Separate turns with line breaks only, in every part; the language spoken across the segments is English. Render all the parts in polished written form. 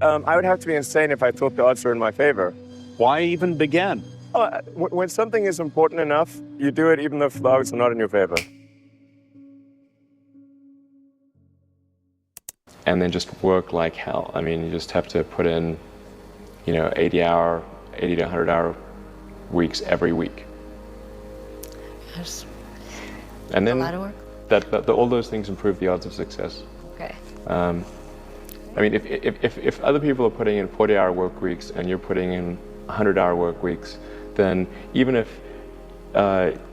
I would have to be insane if I thought the odds were in my favor.
Why even begin?
When something is important enough, you do it even if the odds are not in your favor. And then just work like hell. I mean, you just have to put in, 80 to 100-hour weeks every week.
That's
And then
a lot of work.
all those things improve the odds of success.
Okay.
I mean, if other people are putting in 40-hour work weeks and you're putting in 100-hour work weeks, then even if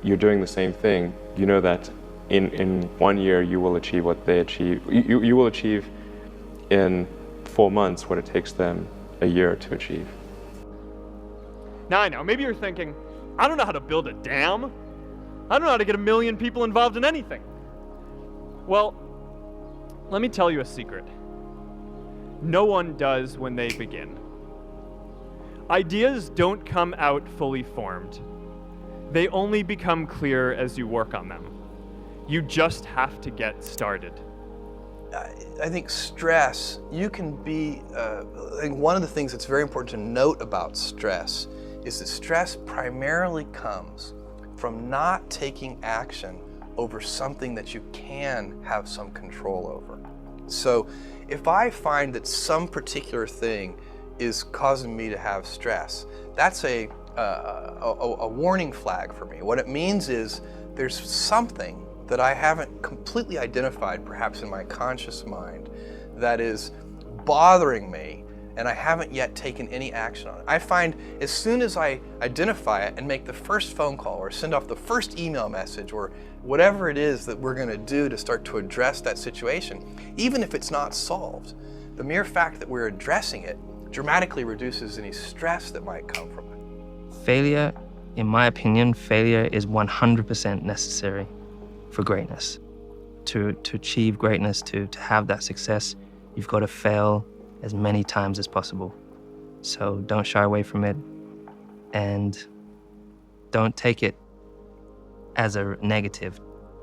you're doing the same thing, you know that in 1 year you will achieve what they achieve. You will achieve in 4 months what it takes them a year to achieve.
Now I know, maybe you're thinking, I don't know how to build a dam. I don't know how to get 1 million people involved in anything. Well, let me tell you a secret. No one does when they begin. Ideas don't come out fully formed. They only become clear as you work on them. You just have to get started.
I think stress, you can be, I think one of the things that's very important to note about stress is that stress primarily comes from not taking action over something that you can have some control over. So if I find that some particular thing is causing me to have stress, that's a warning flag for me. What it means is there's something that I haven't completely identified, perhaps in my conscious mind, that is bothering me, and I haven't yet taken any action on it. I find as soon as I identify it and make the first phone call or send off the first email message or whatever it is that we're going to do to start to address that situation, even if it's not solved, the mere fact that we're addressing it dramatically reduces any stress that might come from it.
Failure, in my opinion, failure is 100% necessary for greatness. To achieve greatness, to have that success, you've got to fail as many times as possible. So don't shy away from it, and don't take it as a negative.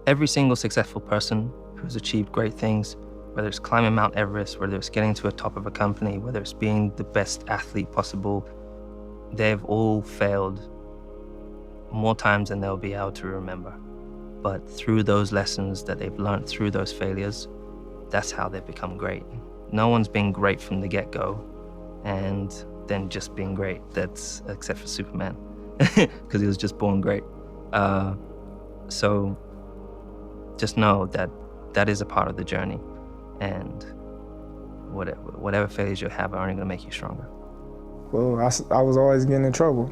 Every single successful person who's achieved great things, whether it's climbing Mount Everest, whether it's getting to the top of a company, whether it's being the best athlete possible, they've all failed more times than they'll be able to remember. But through those lessons that they've learned through those failures, that's how they've become great. No one's been great from the get-go and then just being great. That's except for Superman, because he was just born great. So just know that that is a part of the journey, and whatever failures you have are only going to make you stronger.
Well, I was always getting in trouble,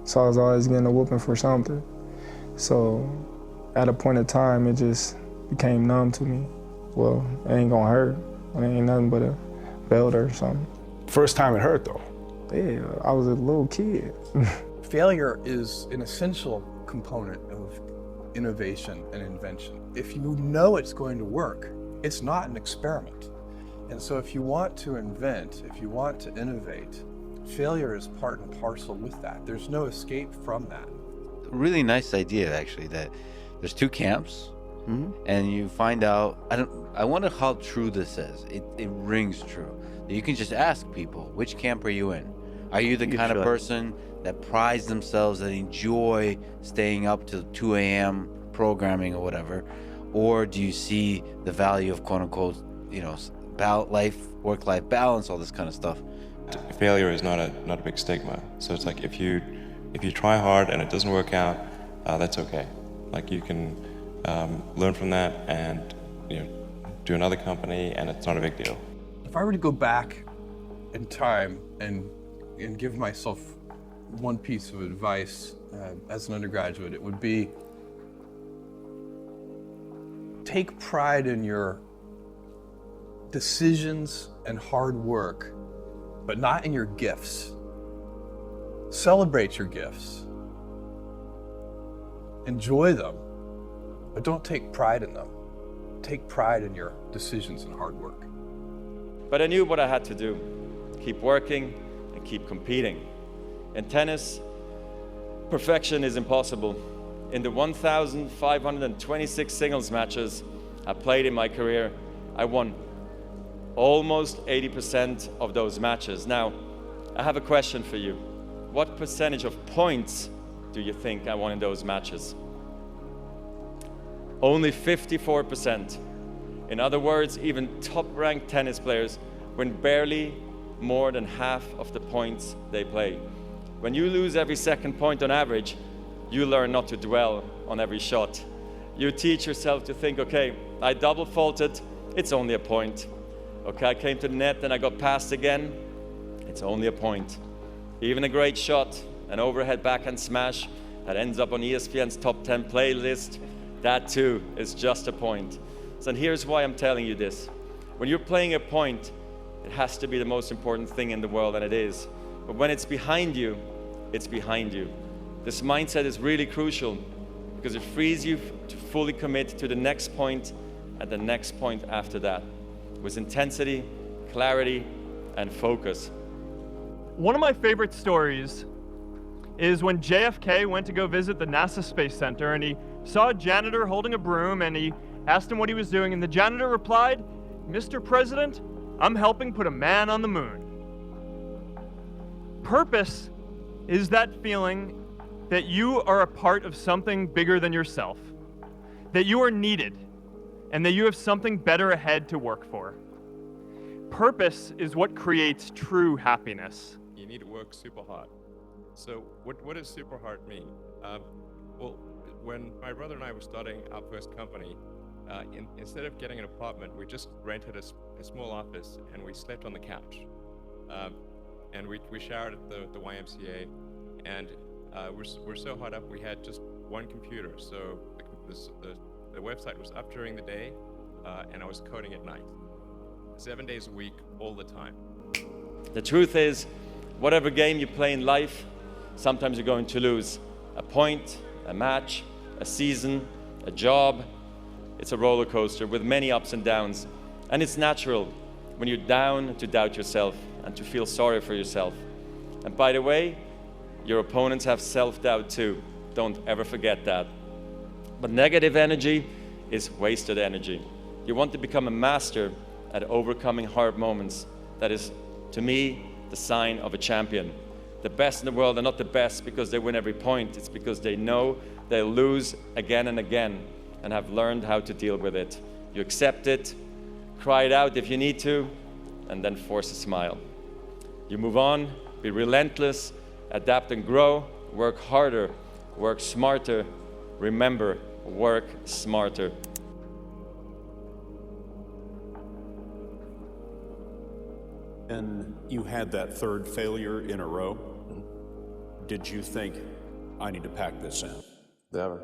so I was always getting a whooping for something. So at a point in time, it just became numb to me. Well, it ain't gonna hurt. It ain't nothing but a belt or something.
First time it hurt though.
Yeah, I was a little kid.
Failure is an essential component of innovation and invention. If you know it's going to work, it's not an experiment. And so if you want to invent, if you want to innovate, failure is part and parcel with that. There's no escape from that.
Really nice idea, actually, that there's two camps, and you find out, I wonder how true this is. It rings true. You can just ask people, which camp are you in? Are you the kind of person that prides themselves, that enjoy staying up till 2 a.m. programming or whatever? Or do you see the value of quote unquote, work-life balance, all this kind of stuff?
Failure is not a big stigma. So it's like if you try hard and it doesn't work out, that's okay. Like you can learn from that and do another company, and it's not a big deal.
If I were to go back in time and give myself one piece of advice as an undergraduate, it would be take pride in your decisions and hard work, but not in your gifts. Celebrate your gifts. Enjoy them, but don't take pride in them. Take pride in your decisions and hard work.
But I knew what I had to do. Keep working and keep competing. In tennis, perfection is impossible. In the 1,526 singles matches I played in my career, I won Almost 80% of those matches. Now, I have a question for you. What percentage of points do you think I won in those matches? Only 54%. In other words, even top-ranked tennis players win barely more than half of the points they play. When you lose every second point on average, you learn not to dwell on every shot. You teach yourself to think, okay, I double faulted, it's only a point. Okay, I came to the net and I got passed again, it's only a point. Even a great shot, an overhead backhand smash that ends up on ESPN's top 10 playlist, that too is just a point. So here's why I'm telling you this. When you're playing a point, it has to be the most important thing in the world, and it is. But when it's behind you, it's behind you. This mindset is really crucial because it frees you to fully commit to the next point and the next point after that, with intensity, clarity, and focus.
One of my favorite stories is when JFK went to go visit the NASA Space Center, and he saw a janitor holding a broom, and he asked him what he was doing, and the janitor replied, "Mr. President, I'm helping put a man on the moon." Purpose is that feeling that you are a part of something bigger than yourself, that you are needed, and that you have something better ahead to work for. Purpose is what creates true happiness.
You need to work super hard. So what does super hard mean? Well, when my brother and I were starting our first company, instead of getting an apartment, we just rented a small office and we slept on the couch. And we showered at the YMCA, and we're so hot up we had just one computer. So the website was up during the day, and I was coding at night. 7 days a week, all the time.
The truth is, whatever game you play in life, sometimes you're going to lose. A point, a match, a season, a job. It's a roller coaster with many ups and downs. And it's natural when you're down to doubt yourself and to feel sorry for yourself. And by the way, your opponents have self-doubt too. Don't ever forget that. But negative energy is wasted energy. You want to become a master at overcoming hard moments. That is, to me, the sign of a champion. The best in the world are not the best because they win every point. It's because they know they'll lose again and again and have learned how to deal with it. You accept it, cry it out if you need to, and then force a smile. You move on, be relentless, adapt and grow, work harder, work smarter. Remember, work smarter.
And you had that third failure in a row. Did you think, I need to pack this in?
Never.